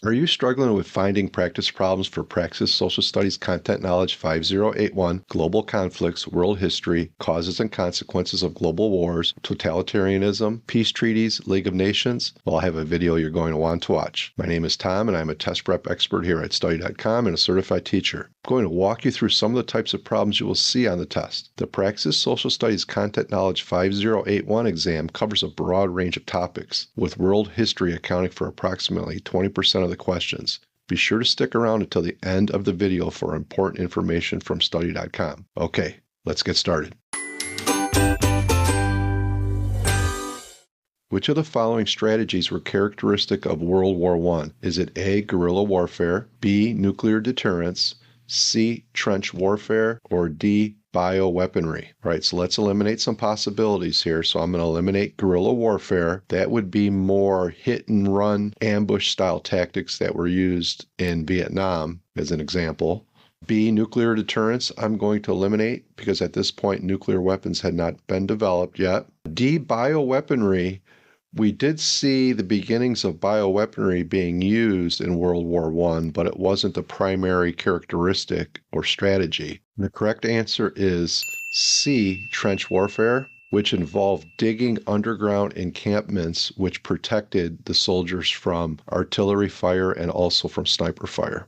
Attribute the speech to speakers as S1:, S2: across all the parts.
S1: Are you struggling with finding practice problems for Praxis Social Studies Content Knowledge 5081, Global Conflicts, World History, Causes and Consequences of Global Wars, Totalitarianism, Peace Treaties, League of Nations? Well, I have a video you're going to want to watch. My name is Tom, and I'm a test prep expert here at Study.com and a certified teacher. I'm going to walk you through some of the types of problems you will see on the test. The Praxis Social Studies Content Knowledge 5081 exam covers a broad range of topics, with world history accounting for approximately 20% of the questions. Be sure to stick around until the end of the video for important information from Study.com. Okay, let's get started. Which of the following strategies were characteristic of World War I? Is it A, guerrilla warfare, B, nuclear deterrence, C, trench warfare, or D, bioweaponry? All right, so let's eliminate some possibilities here. So I'm going to eliminate guerrilla warfare. That would be more hit and run ambush style tactics that were used in Vietnam, as an example. B, nuclear deterrence, I'm going to eliminate because at this point nuclear weapons had not been developed yet. D, bioweaponry. We did see the beginnings of bioweaponry being used in World War I, but it wasn't the primary characteristic or strategy. The correct answer is C, trench warfare, which involved digging underground encampments which protected the soldiers from artillery fire and also from sniper fire.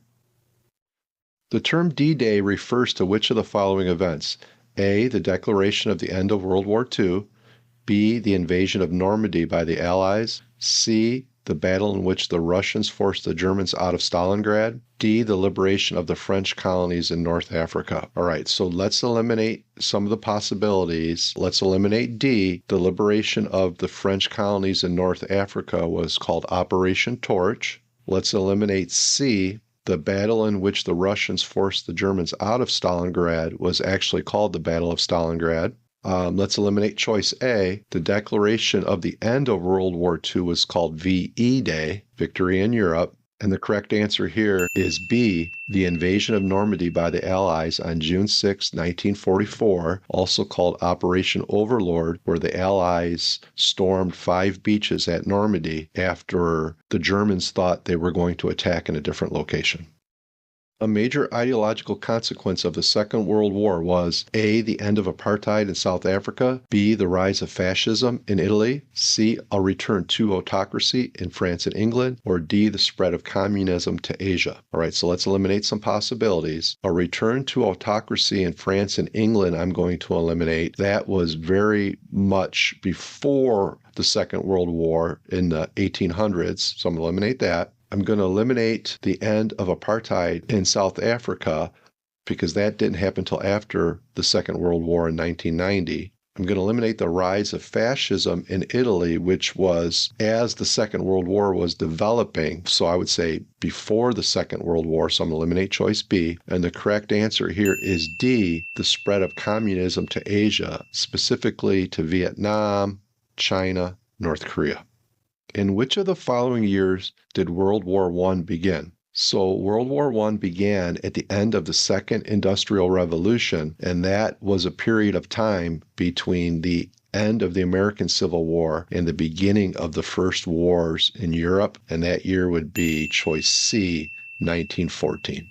S1: The term D-Day refers to which of the following events? A, the declaration of the end of World War II, B, the invasion of Normandy by the Allies, C, the battle in which the Russians forced the Germans out of Stalingrad, D, the liberation of the French colonies in North Africa. All right, so let's eliminate some of the possibilities. Let's eliminate D. The liberation of the French colonies in North Africa was called Operation Torch. Let's eliminate C. The battle in which the Russians forced the Germans out of Stalingrad was actually called the Battle of Stalingrad. Let's eliminate choice A. The declaration of the end of World War II was called VE Day, Victory in Europe. And the correct answer here is B. The invasion of Normandy by the Allies on June 6, 1944, also called Operation Overlord, where the Allies stormed 5 beaches at Normandy after the Germans thought they were going to attack in a different location. A major ideological consequence of the Second World War was A, the end of apartheid in South Africa, B, the rise of fascism in Italy, C, a return to autocracy in France and England, or D, the spread of communism to Asia. All right, so let's eliminate some possibilities. A return to autocracy in France and England, I'm going to eliminate. That was very much before the Second World War in the 1800s, so I'm going to eliminate that. I'm going to eliminate the end of apartheid in South Africa because that didn't happen until after the Second World War in 1990. I'm going to eliminate the rise of fascism in Italy, which was as the Second World War was developing. So I would say before the Second World War. So I'm going to eliminate choice B. And the correct answer here is D, the spread of communism to Asia, specifically to Vietnam, China, North Korea. In which of the following years did World War I begin? So World War I began at the end of the Second Industrial Revolution, and that was a period of time between the end of the American Civil War and the beginning of the first wars in Europe, and that year would be choice C, 1914.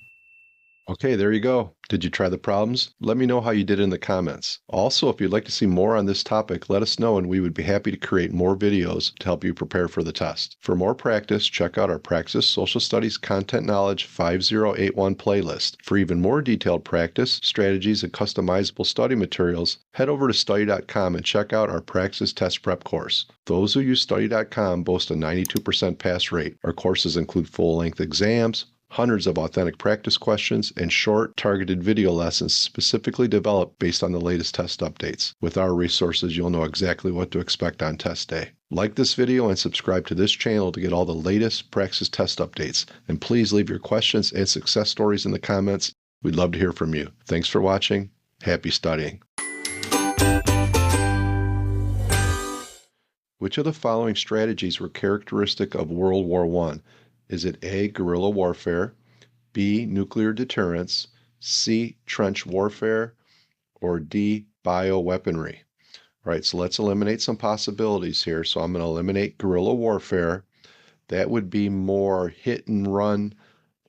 S1: Okay, there you go. Did you try the problems? Let me know how you did in the comments. Also, if you'd like to see more on this topic, let us know and we would be happy to create more videos to help you prepare for the test. For more practice, check out our Praxis Social Studies Content Knowledge 5081 playlist. For even more detailed practice, strategies, and customizable study materials, head over to Study.com and check out our Praxis Test Prep course. Those who use Study.com boast a 92% pass rate. Our courses include full-length exams, hundreds of authentic practice questions, and short, targeted video lessons specifically developed based on the latest test updates. With our resources, you'll know exactly what to expect on test day. Like this video and subscribe to this channel to get all the latest Praxis test updates. And please leave your questions and success stories in the comments. We'd love to hear from you. Thanks for watching. Happy studying. Which of the following strategies were characteristic of World War I? Is it A, guerrilla warfare, B, nuclear deterrence, C, trench warfare, or D, bioweaponry? All right, so let's eliminate some possibilities here. So I'm going to eliminate guerrilla warfare. That would be more hit and run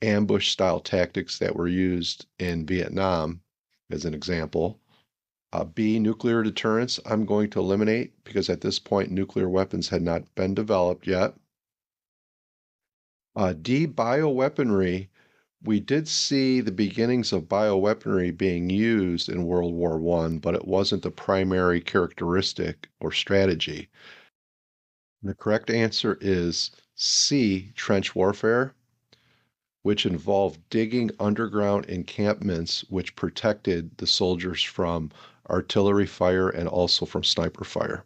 S1: ambush style tactics that were used in Vietnam, as an example. B, nuclear deterrence, I'm going to eliminate because at this point nuclear weapons had not been developed yet. D, bioweaponry, we did see the beginnings of bioweaponry being used in World War I, but it wasn't the primary characteristic or strategy. The correct answer is C, trench warfare, which involved digging underground encampments which protected the soldiers from artillery fire and also from sniper fire.